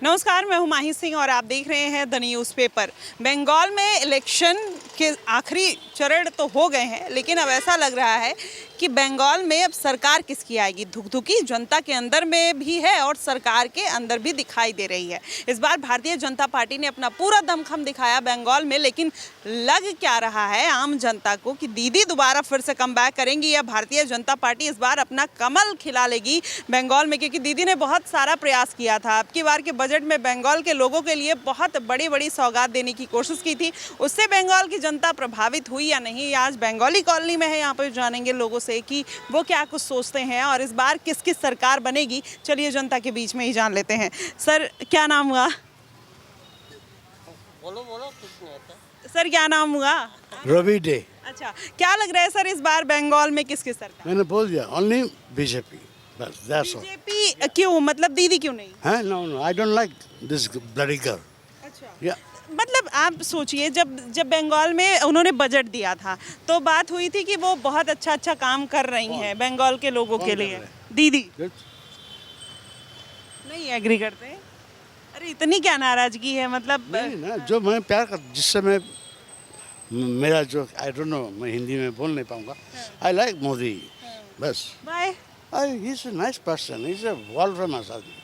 नमस्कार, मैं हूं माही सिंह और आप देख रहे हैं द न्यूज़ पेपर। बंगाल में इलेक्शन के आखिरी चरण तो हो गए हैं, लेकिन अब ऐसा लग रहा है कि बंगाल में अब सरकार किसकी आएगी। धुकधुकी जनता के अंदर में भी है और सरकार के अंदर भी दिखाई दे रही है। इस बार भारतीय जनता पार्टी ने अपना पूरा दमखम दिखाया बंगाल में, लेकिन लग क्या रहा है आम जनता को कि दीदी दोबारा फिर से कमबैक करेंगी या भारतीय जनता पार्टी इस बार अपना कमल खिला लेगी बंगाल में, क्योंकि दीदी ने बहुत सारा प्रयास किया था। अब की बार के बजट में बंगाल के लोगों के लिए बहुत बड़ी बड़ी सौगात देने की कोशिश की थी। उससे बंगाल की जनता प्रभावित हुई या नहीं, आज बंगाली कॉलोनी में है, यहाँ पर जानेंगे लोगों से कि वो क्या कुछ सोचते हैं और इस बार किस किस सरकार बनेगी। चलिए जनता के बीच में ही जान लेते हैं। सर, क्या नाम हुआ? बोलो कुछ नहीं आता। सर, क्या नाम हुआ? रवि डे। अच्छा, क्या लग रहा है सर इस बार बंगाल में किसकी सरकार? मैंने बोल दिया ओनली बीजेपी, बस दैट्स ऑल। बीजेपी क्यों, मतलब दीदी क्यों नहीं? हैं? No I don't like this bloody girl. अच्छा, या मतलब आप सोचिए, जब बंगाल में उन्होंने बजट दिया था तो बात हुई थी कि वो बहुत अच्छा काम कर रही हैं बंगाल के लोगों के लिए। दीदी नहीं एग्री करते? अरे इतनी क्या नाराजगी है, मतलब नहीं ना, जो मैं प्यार कर, जिससे मैं मेरा जो आई डोंट नो, मैं हिंदी में बोल नहीं पाऊंगा। आई लाइक मोदी, बस। Bye. He is a nice person, he is a world famous आदमी।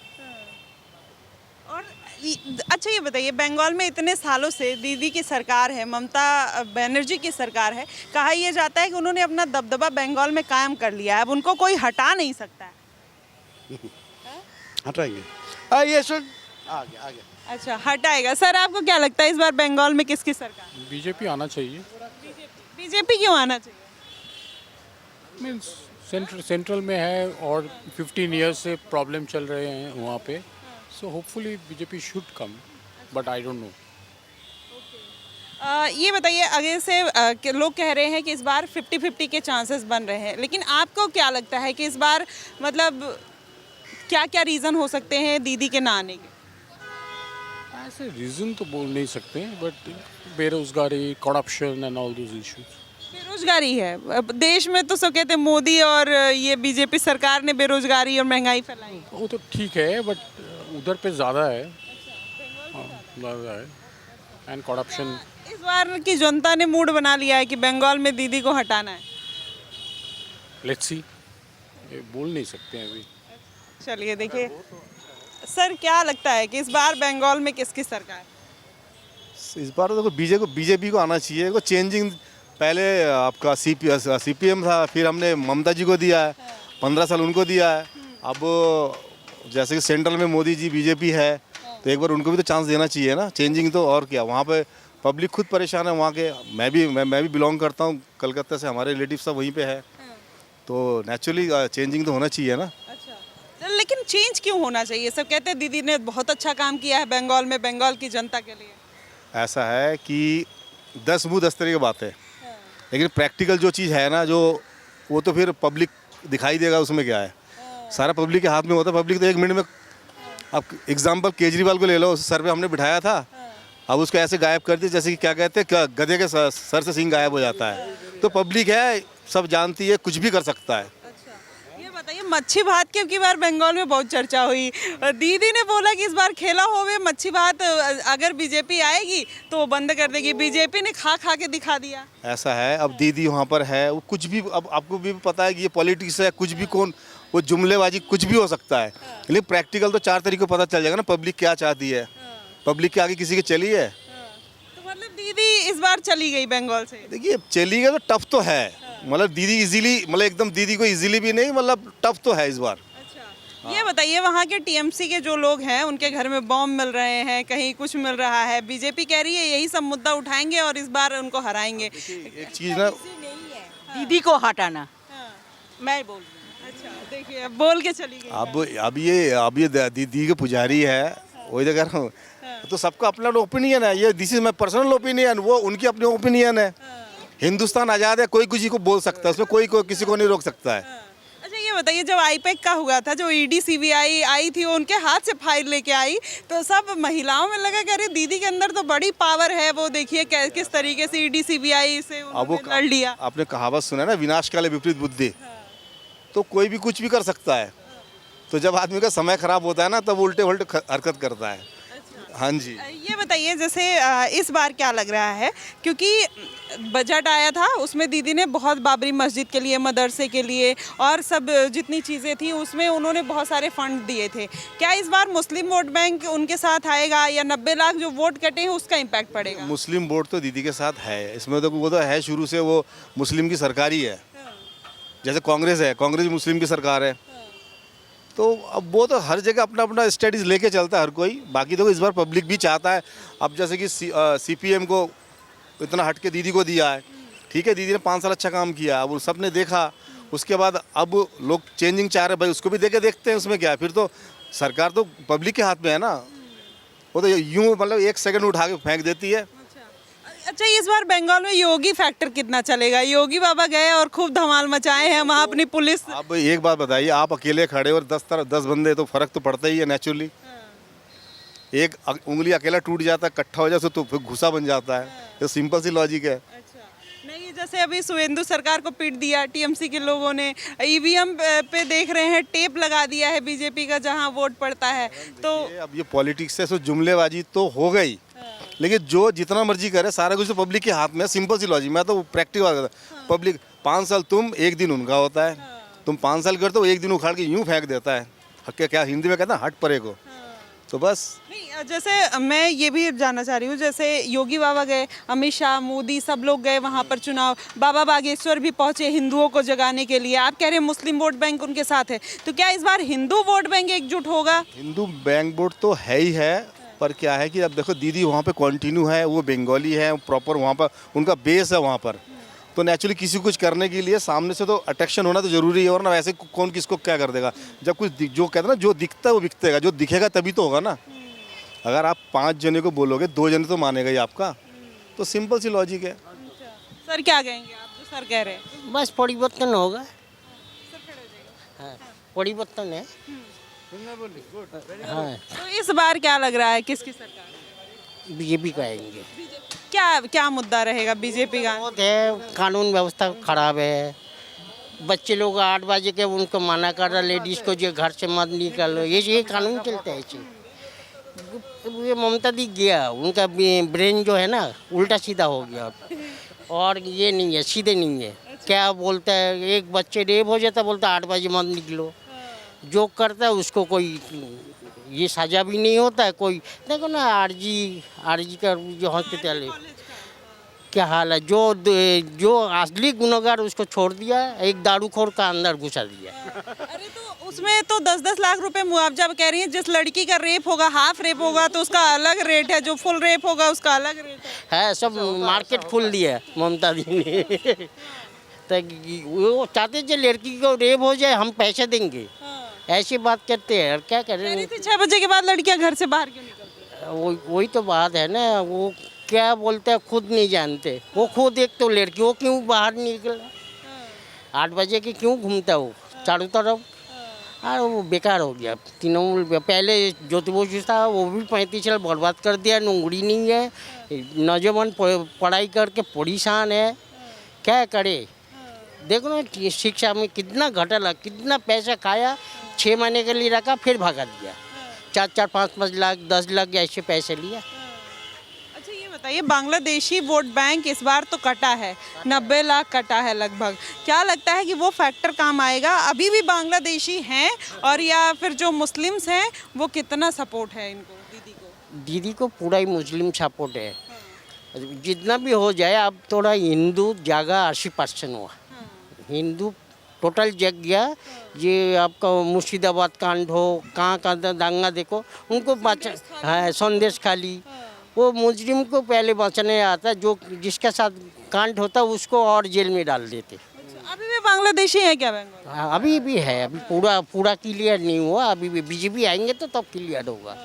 और अच्छा ये बताइए, बंगाल में इतने सालों से दीदी की सरकार है, ममता बनर्जी की सरकार है, कहा यह जाता है कि उन्होंने अपना दबदबा बंगाल में कायम कर लिया है, अब उनको कोई हटा नहीं सकता है। हटाएंगे ये सुन आगे। अच्छा, हटाएगा। सर, आपको क्या लगता है इस बार बंगाल में किसकी सरकार? बीजेपी आना चाहिए। बीजेपी क्यों आना चाहिए? मीन्स सेंट्रल में है और 15 इयर्स से प्रॉब्लम चल रहे हैं वहाँ पे, so hopefully BJP should come, but I don't know. ये बताइए, आगे से लोग कह रहे हैं कि इस बार 50-50 के चांसेस बन रहे हैं, लेकिन आपको क्या लगता है कि इस बार मतलब क्या क्या रीज़न हो सकते हैं दीदी के ना आने के? ऐसे रीज़न तो बोल नहीं सकते, बट बेरोजगारी, corruption and all those issues. बेरोजगारी है अब देश में, तो सब कहते हैं मोदी और ये बीजेपी सरकार ने बेरोजगारी और महंगाई फैलाई। वो तो ठीक है, बट उधर पे ज़्यादा है। हाँ, ज़्यादा है एंड करप्शन। इस बार की जनता ने मूड बना लिया है कि बंगाल में दीदी को हटाना है। लेट्स सी, ये बोल नहीं सकते हैं अभी। चलिए देखिए, सर क्या लगता है कि इस बार बंगाल में किसकी सरकार? इस बार तो बीजेपी को आना चाहिए। देखो चेंजिंग, पहले आपका सीपीएम था, फिर हमने ममता जी को दिया है, 15 साल उनको दिया है। अब जैसे कि सेंट्रल में मोदी जी बीजेपी है, तो एक बार उनको भी तो चांस देना चाहिए ना। चेंजिंग तो और क्या, वहाँ पे पब्लिक खुद परेशान है वहाँ के। मैं भी बिलोंग करता हूँ कलकत्ता से, हमारे रिलेटिव सब वहीं पे है, तो नेचुरली चेंजिंग तो होना चाहिए ना। अच्छा, लेकिन चेंज क्यों होना चाहिए? सब कहते हैं दीदी ने बहुत अच्छा काम किया है बंगाल में, बंगाल की जनता के लिए। ऐसा है कि 10 मुँह 10 तरह की बात है, लेकिन प्रैक्टिकल जो चीज़ है ना, जो वो तो फिर पब्लिक दिखाई देगा, उसमें क्या है, सारा पब्लिक के हाथ में होता है। पब्लिक तो 1 मिनट में, अब एग्जांपल केजरीवाल को ले लो, सर पे हमने बिठाया था, अब उसको ऐसे गायब कर दिया जैसे कि क्या कहते हैं, गधे के सर से सिंह गायब हो जाता है। तो पब्लिक है, सब जानती है, कुछ भी कर सकता है। अच्छा, ये बताइए, मच्छी भात की बार बंगाल में बहुत चर्चा हुई। दीदी ने बोला कि इस बार खेला होवे मच्छी भात, अगर बीजेपी आएगी तो वो बंद कर देगी। बीजेपी ने खा के दिखा दिया। ऐसा है, अब दीदी वहाँ पर है, वो कुछ भी, अब आपको भी पता है कि ये पॉलिटिक्स है, कुछ भी, कौन वो जुमलेबाजी कुछ भी हो सकता है, लेकिन प्रैक्टिकल तो 4 तरीके पता चल जाएगा ना, पब्लिक क्या चाहती है। पब्लिक के आगे किसी की चली है? तो मतलब दीदी इस बार चली गई बंगाल से? देखिए चली गई तो टफ तो है, मतलब दीदी इजीली, मतलब एकदम दीदी को इजीली भी नहीं, मतलब टफ तो है इस बार। अच्छा, ये बताइए, वहाँ के टीएमसी के जो लोग हैं उनके घर में बॉम्ब मिल रहे हैं, कहीं कुछ मिल रहा है, बीजेपी कह रही है यही सब मुद्दा उठाएंगे और इस बार उनको हराएंगे। एक चीज़ ना, दीदी को हटाना, मैं बोल रही हूँ। अच्छा, देखिए अब बोल के चली गई। अब ये दीदी के पुजारी है, वही तो कह रहा हूँ। तो सबका अपना ओपिनियन है, ये this is my personal opinion, वो उनकी अपनी ओपिनियन है। हिंदुस्तान आज़ाद है, कोई किसी को बोल सकता है, उसमें कोई किसी को नहीं रोक सकता है। अच्छा, ये बताइए, जब आईपैक का हुआ था, जो ईडी सीबीआई आई थी, वो उनके हाथ से फाइल लेके आई, तो सब महिलाओं में लगा कि अरे दीदी के अंदर तो बड़ी पावर है, वो देखिए किस तरीके से ईडी सीबीआई से उन्होंने लड़ लिया। आपने कहावत सुना है ना, विनाश काले विपरीत बुद्धि, तो कोई भी कुछ भी कर सकता है। तो जब आदमी का समय खराब होता है ना तब उल्टे उल्टे हरकत करता है। हाँ जी। ये बताइए जैसे इस बार क्या लग रहा है, क्योंकि बजट आया था उसमें दीदी ने बहुत बाबरी मस्जिद के लिए, मदरसे के लिए और सब जितनी चीज़ें थी उसमें उन्होंने बहुत सारे फंड दिए थे। क्या इस बार मुस्लिम वोट बैंक उनके साथ आएगा या 90 लाख जो वोट कटे हैं उसका इम्पैक्ट पड़ेगा? मुस्लिम वोट तो दीदी के साथ है, इसमें तो वो तो है शुरू से, वो मुस्लिम की सरकार ही है। जैसे कांग्रेस है, कांग्रेस मुस्लिम की सरकार है, तो अब वो तो हर जगह अपना अपना स्टडीज़ लेके चलता है हर कोई। बाकी तो इस बार पब्लिक भी चाहता है, अब जैसे कि CPM को इतना हट के दीदी को दिया है, ठीक है, दीदी ने 5 साल अच्छा काम किया, अब सब ने देखा, उसके बाद अब लोग चेंजिंग चाह रहे हैं, भाई उसको भी देके देखते हैं उसमें क्या है। फिर तो सरकार तो पब्लिक के हाथ में है ना, वो तो यूँ मतलब 1 सेकंड उठा के फेंक देती है। अच्छा, इस बार बंगाल में योगी फैक्टर कितना चलेगा? योगी बाबा गए और खूब धमाल मचाए हैं वहाँ अपनी पुलिस। अब एक बात बताइए, आप अकेले खड़े और 10 बंदे, तो फर्क तो पड़ता ही है नेचुरली। एक उंगली अकेला टूट जाता है, इकट्ठा हो जाए तो फिर घुसा बन जाता है, ये सिंपल सी लॉजिक है। नहीं, जैसे अभी सुवेंदु सरकार को पीट दिया TMC के लोगों ने, EVM पे देख रहे हैं टेप लगा दिया है BJP का जहाँ वोट पड़ता है, तो अब ये पॉलिटिक्स है, सो जुमलेबाजी तो हो गई, लेकिन जो जितना मर्जी करे सारा कुछ तो पब्लिक के हाथ में है। सिंपल सी लॉजिक, मैं तो प्रैक्टिकल बात करता, पब्लिक 5 साल तुम, 1 दिन उनका होता है। तुम 5 साल करते हो, 1 दिन उखाड़ के यूं फेंक देता है, क्या हिंदी में कहता है, हट परे को। तो बस नहीं, जैसे मैं ये भी जानना चाह रही हूँ, जैसे योगी बाबा गए, अमित शाह, मोदी, सब लोग गए वहाँ पर चुनाव, बाबा बागेश्वर भी पहुँचे हिंदुओं को जगाने के लिए। आप कह रहे हैं मुस्लिम वोट बैंक उनके साथ है, तो क्या इस बार हिंदू वोट बैंक एकजुट होगा? हिंदू बैंक वोट तो है ही है, पर क्या है कि अब देखो दीदी वहाँ पे कंटिन्यू है, वो बंगाली है प्रॉपर, वहाँ पर उनका बेस है वहाँ पर, तो नेचुरली किसी कुछ करने के लिए सामने से तो अट्रैक्शन होना तो जरूरी है, और ना वैसे कौन किसको क्या कर देगा। जब कुछ जो कहते हैं ना, जो दिखता है वो बिकतेगा, जो दिखेगा तभी तो होगा ना। अगर आप 5 जने को बोलोगे, 2 जने तो मानेगा ही आपका, तो सिंपल सी लॉजिक है। सर क्या कहेंगे आप जो सर कह रहे हैं? बस परिवर्तन होगा। हाँ, परिवर्तन है। हाँ, तो इस बार क्या लग रहा है, किसकी सरकार? बीजेपी का आएंगे। क्या क्या मुद्दा रहेगा बीजेपी का? बहुत है, कानून व्यवस्था खराब है, बच्चे लोग 8 बजे के उनको मना कर रहा, लेडीज़ को जो घर से मत निकालो, ये कानून चलता है ऐसे। ये ममता दी गया, उनका ब्रेन जो है ना उल्टा सीधा हो गया, और ये नहीं है, सीधे नहीं है। क्या बोलता है, एक बच्चे रेप हो जाता बोलता 8 बजे मत निकलो, जो करता है उसको कोई ये सजा भी नहीं होता है कोई। देखो ना आरजी का जो हॉस्पिटल है क्या हाल है, जो असली गुनहगार उसको छोड़ दिया, एक दारूखोर का अंदर घुसा दिया। अरे तो उसमें तो 10-10 लाख रुपए मुआवजा कह रही है। जिस लड़की का रेप होगा, हाफ रेप होगा तो उसका अलग रेट है, जो फुल रेप होगा उसका अलग रेट है। सब मार्केट खोल दिया ममता दी ने। तो वो चाहते थे लड़की को रेप हो जाए हम पैसे देंगे, ऐसी बात करते हैं। और क्या करें, 6 बजे के बाद लड़कियां घर से बाहर क्यों निकलती हैं? वही तो बात है ना, वो क्या बोलते हैं खुद नहीं जानते। वो खुद एक तो लड़की, वो क्यों बाहर निकला 8 बजे के, क्यों घूमता वो चारों तरफ। और वो बेकार हो गया। तृणमूल पहले ज्योति बसु था, वो भी 35 साल बर्बाद कर दिया, नौकरी नहीं है, नौजवान पढ़ाई करके परेशान है, क्या करे। देखो ना शिक्षा में कितना घटाला, कितना पैसा खाया, 6 महीने के लिए रखा फिर भगा दिया, 4-4, 5-5 लाख 10 लाख ऐसे पैसे लिया। अच्छा ये बताइए, बांग्लादेशी वोट बैंक इस बार तो कटा है, 90 लाख कटा है लगभग। क्या लगता है कि वो फैक्टर काम आएगा? अभी भी बांग्लादेशी हैं, और या फिर जो मुस्लिम्स हैं वो कितना सपोर्ट है इनको, दीदी को पूरा ही मुस्लिम सपोर्ट है। जितना भी हो जाए, अब थोड़ा हिंदू जागा 80% हुआ, हिंदू टोटल जग गया। ये आपका मुर्शिदाबाद कांड हो, कहाँ दंगा देखो, उनको बचा है। संदेश खाली वो मुजरिम को पहले बचाने आता, जो जिसके साथ कांड होता उसको और जेल में डाल देते। अभी भी बांग्लादेशी है क्या बंगाल? हाँ, अभी भी है, अभी पूरा क्लियर नहीं हुआ, अभी भी बीजेपी आएंगे तो तब क्लियर होगा।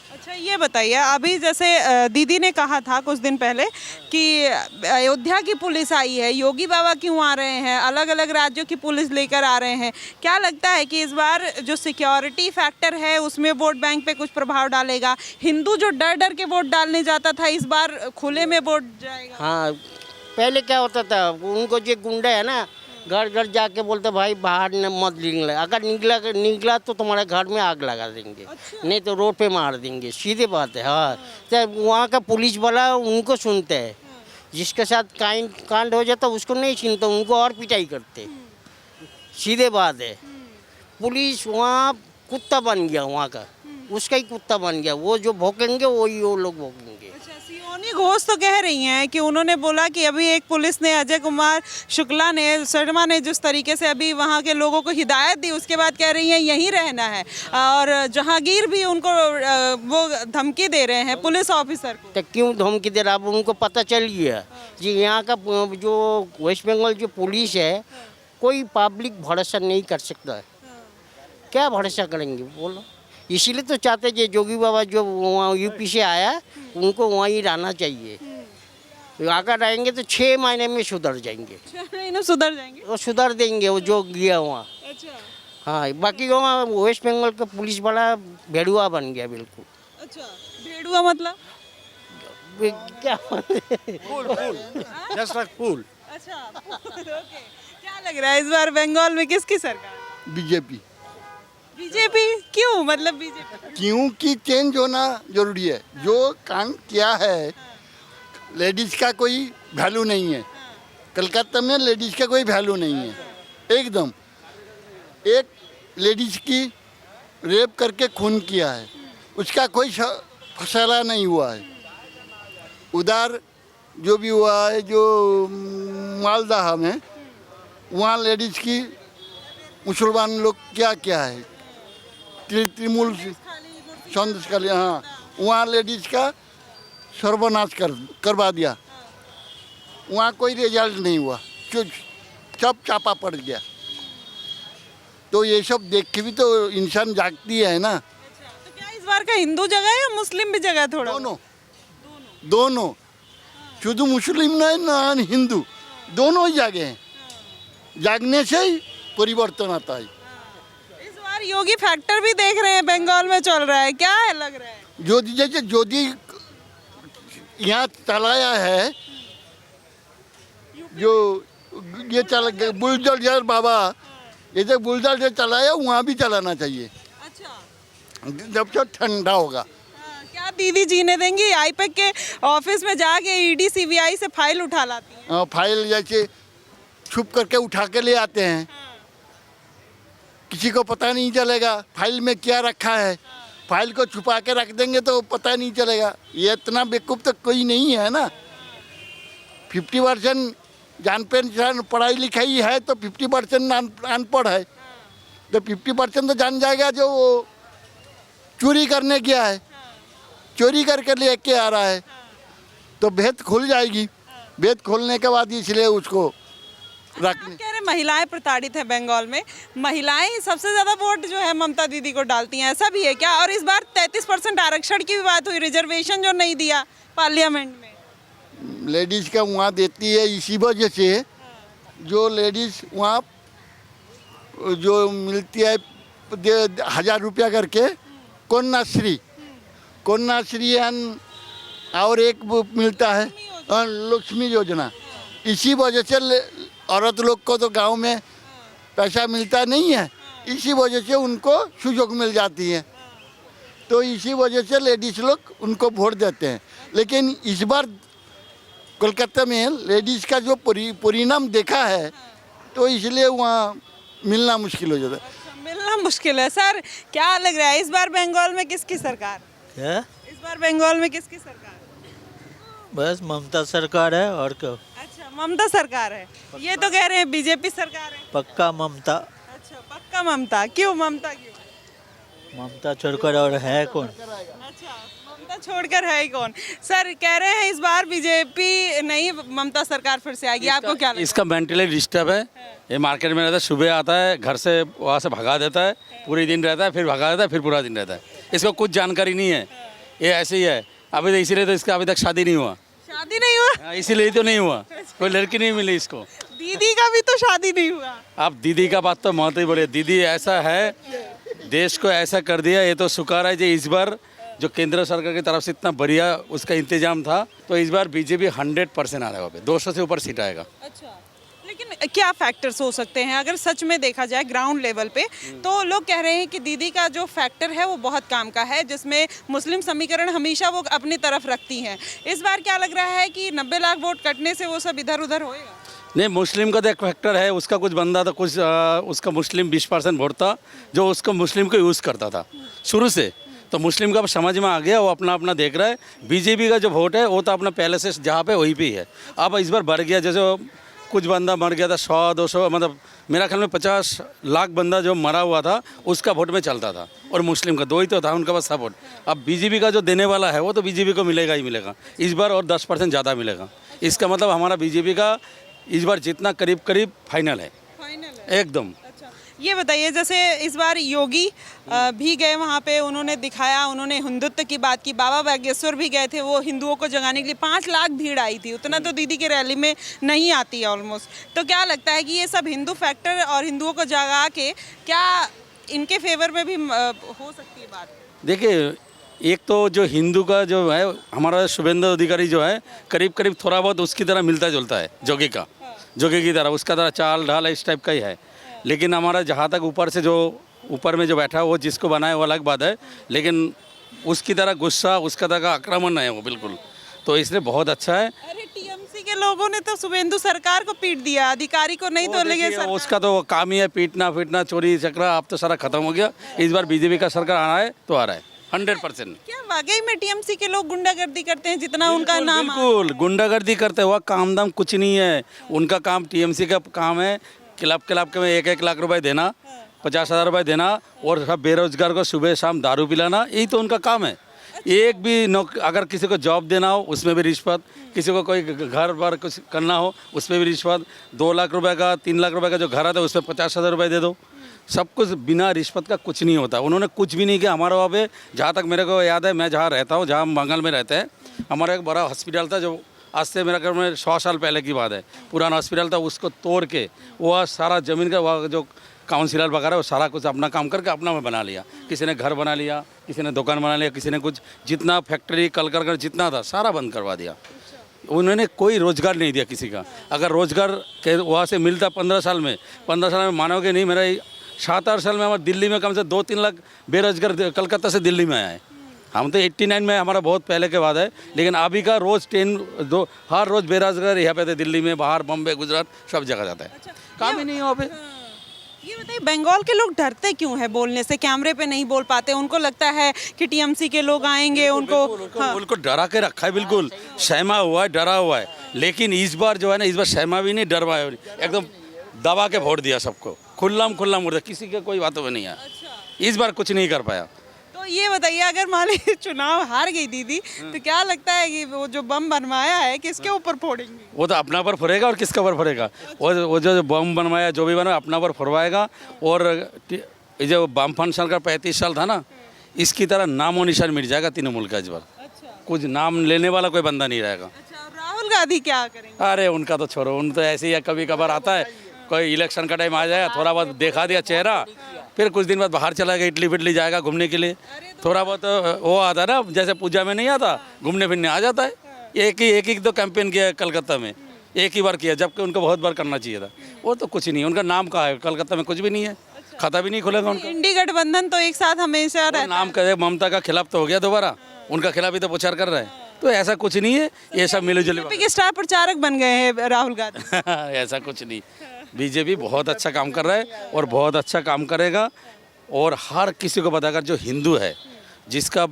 अच्छा ये बताइए, अभी जैसे दीदी ने कहा था कुछ दिन पहले कि अयोध्या की पुलिस आई है, योगी बाबा क्यों आ रहे हैं, अलग अलग राज्यों की पुलिस लेकर आ रहे हैं। क्या लगता है कि इस बार जो सिक्योरिटी फैक्टर है उसमें वोट बैंक पे कुछ प्रभाव डालेगा? हिंदू जो डर डर के वोट डालने जाता था, इस बार खुले में वोट जाएगा? हाँ, पहले क्या होता था, उनको जो गुंडा है ना, घर घर जाके बोलते भाई बाहर मत निकला, अगर निकला तो तुम्हारे घर में आग लगा देंगे, नहीं तो रोड पे मार देंगे, सीधी बात है। हाँ, तो वहाँ का पुलिस वाला उनको सुनते हैं, जिसके साथ कांड हो जाता उसको नहीं सुनता, उनको और पिटाई करते, सीधे बात है। पुलिस वहाँ कुत्ता बन गया, वहाँ का उसका ही कुत्ता बन गया, वो जो भौंकेंगे वही वो लोग भौंकेंगे। अच्छा, सियोनी घोष तो कह रही हैं कि उन्होंने बोला कि अभी एक पुलिस ने अजय कुमार शुक्ला ने शर्मा ने जिस तरीके से अभी वहाँ के लोगों को हिदायत दी, उसके बाद कह रही हैं यहीं रहना है, और जहांगीर भी उनको वो धमकी दे रहे हैं पुलिस ऑफिसर को। तो क्यों धमकी दे रहा? अब उनको पता चल गया जी, यहाँ का जो वेस्ट बंगाल जो पुलिस है कोई पब्लिक भरोसा नहीं कर सकता है, क्या भरोसा करेंगे बोलो। इसीलिए तो चाहते हैं जोगी बाबा जो वहाँ यूपी से आया उनको वहीं रहना चाहिए, अगर रहेंगे तो 6 महीने में सुधर जाएंगे, 6 महीने सुधर जाएंगे, वो सुधर देंगे वो जो गया वहाँ। अच्छा हाँ, बाकी वहाँ वेस्ट बंगाल का पुलिस वाला भेड़ुआ बन गया बिल्कुल। अच्छा, भेड़ुआ मतलब क्या जस्ट लाइक फूल। अच्छा ओके, क्या लग रहा है इस बार बंगाल में किसकी सरकार? बीजेपी। बीजेपी क्यों, मतलब बीजेपी क्योंकि चेंज होना जरूरी है। जो कांड किया है, लेडीज का कोई वैल्यू नहीं है, कलकत्ता में लेडीज का कोई वैल्यू नहीं है एकदम। एक लेडीज की रेप करके खून किया है, उसका कोई फैसला नहीं हुआ है। उधर जो भी हुआ है, जो मालदह में वहाँ लेडीज की मुसलमान लोग क्या क्या है, तृणमूल संदेश का लिया, हाँ, वहाँ लेडीज का सर्वनाश करवा दिया, वहाँ कोई रिजल्ट नहीं हुआ, सब चापा पड़ गया। तो ये सब देख के भी तो इंसान जागती है ना। तो क्या इस बार का हिंदू जगह है या मुस्लिम भी जगह है? थोड़ा दोनों शुद्ध मुस्लिम नहीं ना हिंदू, दोनों ही जागे हैं, जागने से ही परिवर्तन आता है। इस बार योगी फैक्टर भी देख रहे हैं बंगाल में चल रहा है, क्या है लग रहा है? जोधी जैसे जोधी यहाँ चलाया है, जो ये चल बुलडोजर बाबा, ये जो बुलडोजर चलाया वहाँ भी चलाना चाहिए, अच्छा, जब से ठंडा होगा। क्या दीदी जीने देंगी? आईपैक के ऑफिस में जाके ईडी सीबीआई से फाइल उठा लाती हैं। फाइल जैसे छुप करके उठा के ले आते हैं, किसी को पता नहीं चलेगा फाइल में क्या रखा है, फाइल को छुपा के रख देंगे तो पता नहीं चलेगा। ये इतना बेवकूफ़ तो कोई नहीं है ना। 50% जान पहचान पढ़ाई लिखाई है तो 50% अनपढ़ है, तो 50% तो जान जाएगा जो वो चोरी करने गया है, चोरी करके लेके आ रहा है, तो भेद खुल जाएगी। भेद खोलने के बाद इसलिए उसको रखने। कह रहे महिलाएं प्रताड़ित है बंगाल में, महिलाएं सबसे ज्यादा वोट जो है ममता दीदी को डालती हैं, ऐसा भी है क्या? और इस बार 33% आरक्षण की भी बात हुई, रिजर्वेशन जो नहीं दिया पार्लियामेंट में, लेडीज़ का वहाँ देती है, इसी वजह से जो लेडीज़ वहाँ जो मिलती है 1000 रुपया करके कन्याश्री और एक वो मिलता है लक्ष्मी योजना, इसी वजह से औरत लोग को तो गांव में पैसा मिलता नहीं है, इसी वजह से उनको सुयोग मिल जाती है, तो इसी वजह से लेडीज़ लोग उनको वोट देते हैं। लेकिन इस बार कोलकाता में लेडीज़ का जो परिणाम देखा है, तो इसलिए वहाँ मिलना मुश्किल हो जाता है। मिलना मुश्किल है। सर क्या लग रहा है इस बार बंगाल में किसकी सरकार? क्या? इस बार बंगाल में किसकी सरकार? बस ममता सरकार है और क्या, अच्छा, ममता सरकार है। ये तो कह रहे हैं बीजेपी सरकार है। पक्का ममता। अच्छा, पक्का ममता। क्यों ममता क्यों? ममता छोड़कर और है कौन? अच्छा, ममता छोड़कर है कौन? सर कह रहे हैं इस बार बीजेपी नहीं ममता सरकार फिर से आएगी, आपको क्या लगता है? इसका मेंटली डिस्टर्ब है, ये मार्केट में रहता है, सुबह आता है, घर से वहाँ से भगा देता है, पूरे दिन रहता है, फिर भगा देता है, फिर पूरा दिन रहता है, इसको कुछ जानकारी नहीं है, ये ऐसे ही है। अभी तो इसीलिए तो इसका अभी तक शादी नहीं हुआ। शादी नहीं हुआ? इसीलिए तो नहीं हुआ, कोई लड़की नहीं मिली इसको। दीदी का भी तो शादी नहीं हुआ। आप दीदी का बात तो मत ही बोले, दीदी ऐसा है, देश को ऐसा कर दिया, ये तो शुक्र है जो इस बार जो केंद्र सरकार की तरफ से इतना बढ़िया उसका इंतजाम था, तो इस बार बीजेपी 100% आ रहा है, 200 से ऊपर सीट आएगा। अच्छा, लेकिन क्या फैक्टर्स हो सकते हैं अगर सच में देखा जाए ग्राउंड लेवल पे? तो लोग कह रहे हैं कि दीदी का जो फैक्टर है वो बहुत काम का है, जिसमें मुस्लिम समीकरण हमेशा वो अपनी तरफ रखती हैं। इस बार क्या लग रहा है कि 90 लाख वोट कटने से वो सब इधर उधर होएगा? नहीं, मुस्लिम का तो एक फैक्टर है, उसका कुछ बंदा था, कुछ उसका मुस्लिम 20% वोट था जो उसको मुस्लिम को यूज़ करता था शुरू से, तो मुस्लिम का समझ में आ गया, वो अपना अपना देख रहा है। बीजेपी का जो वोट है वो तो अपना पहले से जहाँ पे वहीं पे ही है। अब इस बार बढ़ गया, जैसे कुछ बंदा मर गया था 100-200, मतलब मेरा ख्याल में 50 लाख बंदा जो मरा हुआ था उसका वोट में चलता था, और मुस्लिम का 2 ही तो था उनका बस सपोर्ट। अब बीजेपी का जो देने वाला है वो तो बीजेपी को मिलेगा ही मिलेगा इस बार, और 10% ज़्यादा मिलेगा। इसका मतलब हमारा बीजेपी का इस बार जितना करीब करीब फाइनल है, एकदम। ये बताइए, जैसे इस बार योगी भी गए वहाँ पे, उन्होंने दिखाया, उन्होंने हिंदुत्व की बात की। बाबा बागेश्वर भी गए थे, वो हिंदुओं को जगाने के लिए 5 लाख भीड़ आई थी। उतना तो दीदी की रैली में नहीं आती है ऑलमोस्ट। तो क्या लगता है कि ये सब हिंदू फैक्टर और हिंदुओं को जगा के क्या इनके फेवर में भी हो सकती है बात? देखिए, एक तो जो हिंदू का जो है हमारा शुभेंदु अधिकारी जो है करीब करीब थोड़ा बहुत उसकी तरह मिलता जुलता है, जोगी का, जोगी की तरह उसका तरह चाल ढाल इस टाइप का ही है। लेकिन हमारा जहाँ तक ऊपर से जो ऊपर में जो बैठा है वो जिसको बनाए वो अलग बात है, लेकिन उसकी तरह गुस्सा, उसका तरह का आक्रमण नहीं है वो बिल्कुल, तो इसलिए बहुत अच्छा है। अरे टीएमसी के लोगों ने तो शुभेंदु सरकार को पीट दिया, अधिकारी को नहीं तो लेंगे सरकार। उसका तो काम ही है पीटना पीटना, चोरी चकरा, अब तो सारा खत्म हो गया। इस बार बीजेपी का सरकार आ रहा है तो आ रहा है 100%। क्या वाकई में टीएमसी के लोग गुंडागर्दी करते हैं जितना उनका नाम? बिल्कुल गुंडागर्दी करते हुआ, काम दाम कुछ नहीं है उनका। काम टीएमसी का काम है क्लब के में 1-1 लाख रुपए देना, 50,000 रुपये देना, और सब बेरोजगार को सुबह शाम दारू पिलाना, यही तो उनका काम है। एक भी अगर किसी को जॉब देना हो उसमें भी रिश्वत, किसी को कोई घर पर कुछ करना हो उसमें भी रिश्वत, 2 लाख रुपए का 3 लाख रुपए का जो घर आता है उसमें 50,000 रुपये दे दो। सब कुछ बिना रिश्वत का कुछ नहीं होता। उन्होंने कुछ भी नहीं किया। हमारे वहाँ पे जहाँ तक मेरे को याद है, मैं जहाँ रहता हूँ, जहाँ मंगल में रहते हैं, हमारा एक बड़ा हॉस्पिटल था जो आज से मेरा घर में 100 साल पहले की बात है, पुराना हॉस्पिटल था, उसको तोड़ के वह सारा ज़मीन का वह जो काउंसिलर वगैरह वो सारा कुछ अपना काम करके अपना में बना लिया। किसी ने घर बना लिया, किसी ने दुकान बना लिया, किसी ने कुछ, जितना फैक्ट्री कल कर जितना था सारा बंद करवा दिया। उन्होंने कोई रोज़गार नहीं दिया किसी का। अगर रोज़गार के वहाँ से मिलता 15 साल में मानोगे नहीं, मेरा 7-8 साल में हमारे दिल्ली में कम से 2-3 लाख बेरोजगार कलकत्ता से दिल्ली में आए हैं। हम तो 89 में, हमारा बहुत पहले के बाद है, लेकिन अभी का रोज़ हर रोज़ बेरोजगार यहाँ पे थे, दिल्ली में, बाहर, बम्बे, गुजरात, सब जगह जाता है। काम ही नहीं वहाँ पे। ये बताइए, बंगाल के लोग डरते क्यों है बोलने से? कैमरे पे नहीं बोल पाते, उनको लगता है कि टीएमसी के लोग आएंगे, उनको डरा के रखा है, बिल्कुल सहमा हुआ है, डरा हुआ है। लेकिन इस बार जो है ना, इस बार सहमा भी नहीं, डरवा भी नहीं, एकदम दबा के वोट दिया सबको, खुल्ला वोट दिया, किसी के कोई बातों में नहीं है। इस बार कुछ नहीं कर पाया। तो ये बताइए, अगर मान लीजिए चुनाव हार गई दीदी, तो क्या लगता है कि वो जो बम बनवाया है किसके ऊपर फोड़ेंगे? वो तो अपना पर फोड़ेगा, और किसके ऊपर फोड़ेगा? वो जो बम बनवाया, जो भी बनवाया, अपना पर फोड़वाएगा। और जो वामफ्रंट सरकार 35 साल था ना, इसकी तरह नामो निशान मिट जाएगा तृणमूल का इस बार। कुछ नाम लेने वाला कोई बंदा नहीं रहेगा। राहुल गांधी क्या करेंगे? अरे उनका तो छोड़ो, उन तो ऐसे ही है, कभी कभार आता है, कोई इलेक्शन का टाइम आ जाएगा, थोड़ा बहुत दिखा दिया चेहरा, फिर कुछ दिन बाद बाहर चला गया, इटली फिटली जाएगा घूमने के लिए, थोड़ा बहुत वो आता है ना, जैसे पूजा में नहीं आता, घूमने फिरने आ जाता है। एक ही तो कैंपेन किया कलकत्ता में, एक ही बार किया, जबकि उनको बहुत बार करना चाहिए था। वो तो कुछ नहीं, उनका नाम कहाँ है, कलकत्ता में कुछ भी नहीं है, खाता भी नहीं खुलेगा उनका। इंडी गठबंधन तो एक साथ हमेशा रहता है। नाम कहे ममता का खिलाफ तो हो गया दोबारा, उनका खिलाफ ही तो प्रचार कर रहे हैं। तो ऐसा कुछ नहीं है, ये सब मिले-जुले के स्टार प्रचारक बन गए हैं राहुल गांधी। ऐसा कुछ नहीं, बीजेपी बहुत अच्छा काम कर रहा है और बहुत अच्छा काम करेगा। और हर किसी को पता, अगर जो हिंदू है, जिसका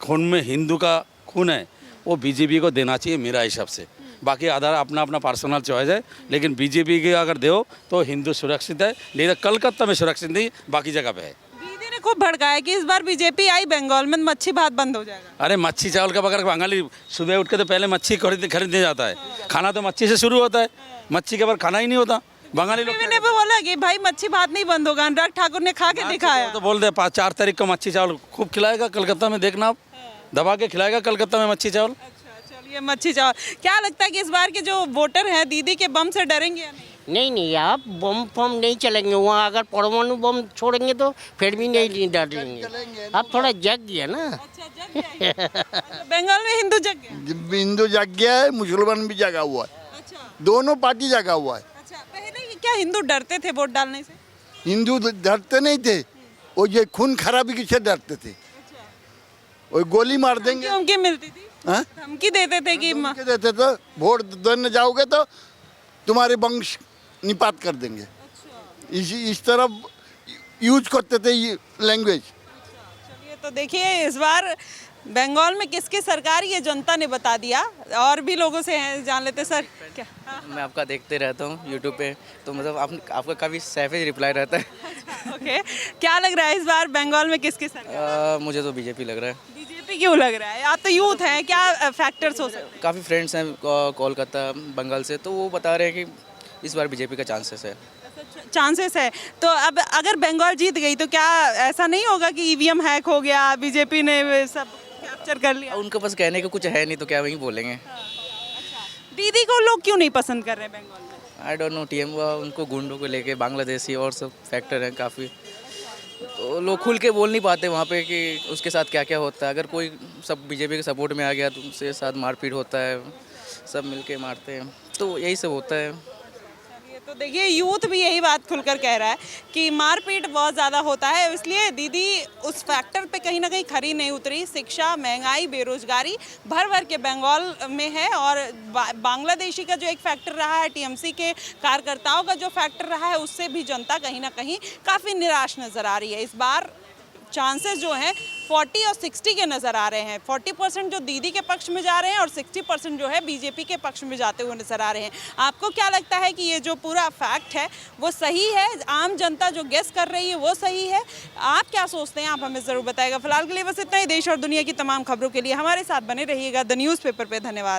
खून में हिंदू का खून है, वो बीजेपी को देना चाहिए मेरा हिसाब से। बाकी आधार अपना अपना पर्सनल चॉइस है, लेकिन बीजेपी के अगर दो तो हिंदू सुरक्षित है, लेकिन कलकत्ता में सुरक्षित नहीं, बाकी जगह पे है। दीदी ने खूब भड़काया कि इस बार बीजेपी आई बंगाल में मच्छी भात बंद हो जाएगा। अरे मच्छी चावल का बगैर बंगाली सुबह उठ के तो पहले मच्छी खरीदने जाता है। खाना तो मच्छी से शुरू होता है, मच्छी के बाद खाना ही नहीं होता। बंगाली लोग मैंने भी बोला कि भाई मच्छी भात नहीं बंद होगा, अनुराग ठाकुर ने खा के दिखाया। तो बोल दे 4 तारीख को मच्छी चावल खूब खिलाएगा कलकत्ता में, देखना आप, दबा के खिलाएगा कलकत्ता में मच्छी चावल। चलिए, मच्छी चावल। क्या लगता है कि इस बार के जो वोटर हैं दीदी के बम से डरेंगे या नहीं? नहीं, आप बम फम नहीं चलेंगे वहाँ। अगर परमाणु बम छोड़ेंगे तो फिर भी नहीं डरेंगे। आप थोड़ा जग गया ना। बंगाल में हिंदू जग गया? हिंदू जग गया है, मुसलमान भी जगा हुआ है, दोनों पार्टी जगा हुआ है। अच्छा, पहले क्या हिंदू डरते थे वोट डालने से? हिंदू डरते नहीं थे, वो ये खून खराबी से डरते थे, वो गोली मार देंगे। धमकी मिलती थी, हाँ? धमकी देते थे कि धमकी देते थे, वोट देने जाओगे तो तुम्हारे वंश निपात कर देंगे। इस तरह यूज करते थे ये लैंग्वेज। चलिए तो देखिए इस बार बंगाल में किसकी सरकार ये जनता ने बता दिया। और भी लोगों से हैं, जान लेते सर क्या? मैं आपका देखते रहता हूँ यूट्यूब पे, तो मतलब आपका काफ़ी सैवेज रिप्लाई रहता है। ओके, क्या लग रहा है इस बार बंगाल में किसकी सरकार? मुझे तो बीजेपी लग रहा है। बीजेपी क्यों लग रहा है? आप तो यूथ हैं, क्या फैक्टर्स हो सकते हैं? काफ़ी फ्रेंड्स हैं कोलकाता बंगाल से, तो वो बता रहे हैं कि इस बार बीजेपी का चांसेस है। चांसेस है तो अब अगर बंगाल जीत गई तो क्या ऐसा नहीं होगा कि ईवीएम हैक हो गया, बीजेपी ने सब कैप्चर कर लिया? उनके पास कहने को कुछ है नहीं, तो क्या वही बोलेंगे। दीदी को लोग क्यों नहीं पसंद कर रहे हैं बंगाल में? आई डोंट नो, टीएम उनको गुंडों को लेके बांग्लादेशी और सब फैक्टर हैं काफ़ी, तो लोग खुल के बोल नहीं पाते वहाँ पे कि उसके साथ क्या क्या होता है। अगर कोई सब बीजेपी के सपोर्ट में आ गया तो उसके साथ मारपीट होता है, सब मिलके मारते हैं, तो यही सब होता है। तो देखिए यूथ भी यही बात खुलकर कह रहा है कि मारपीट बहुत ज़्यादा होता है, इसलिए दीदी उस फैक्टर पे कहीं ना कहीं खरी नहीं उतरी। शिक्षा, महंगाई, बेरोजगारी भर भर के बंगाल में है। और बांग्लादेशी का जो एक फैक्टर रहा है, टीएमसी के कार्यकर्ताओं का जो फैक्टर रहा है, उससे भी जनता कहीं ना कहीं काफ़ी निराश नज़र आ रही है। इस बार चांसेस जो हैं 40 और 60 के नज़र आ रहे हैं। 40% जो दीदी के पक्ष में जा रहे हैं और 60% जो है बीजेपी के पक्ष में जाते हुए नज़र आ रहे हैं। आपको क्या लगता है कि ये जो पूरा फैक्ट है वो सही है? आम जनता जो गेस कर रही है वो सही है? आप क्या सोचते हैं, आप हमें ज़रूर बताएगा। फिलहाल के लिए बस इतना ही। देश और दुनिया की तमाम खबरों के लिए हमारे साथ बने रहिएगा द न्यूज़पेपर पे। धन्यवाद।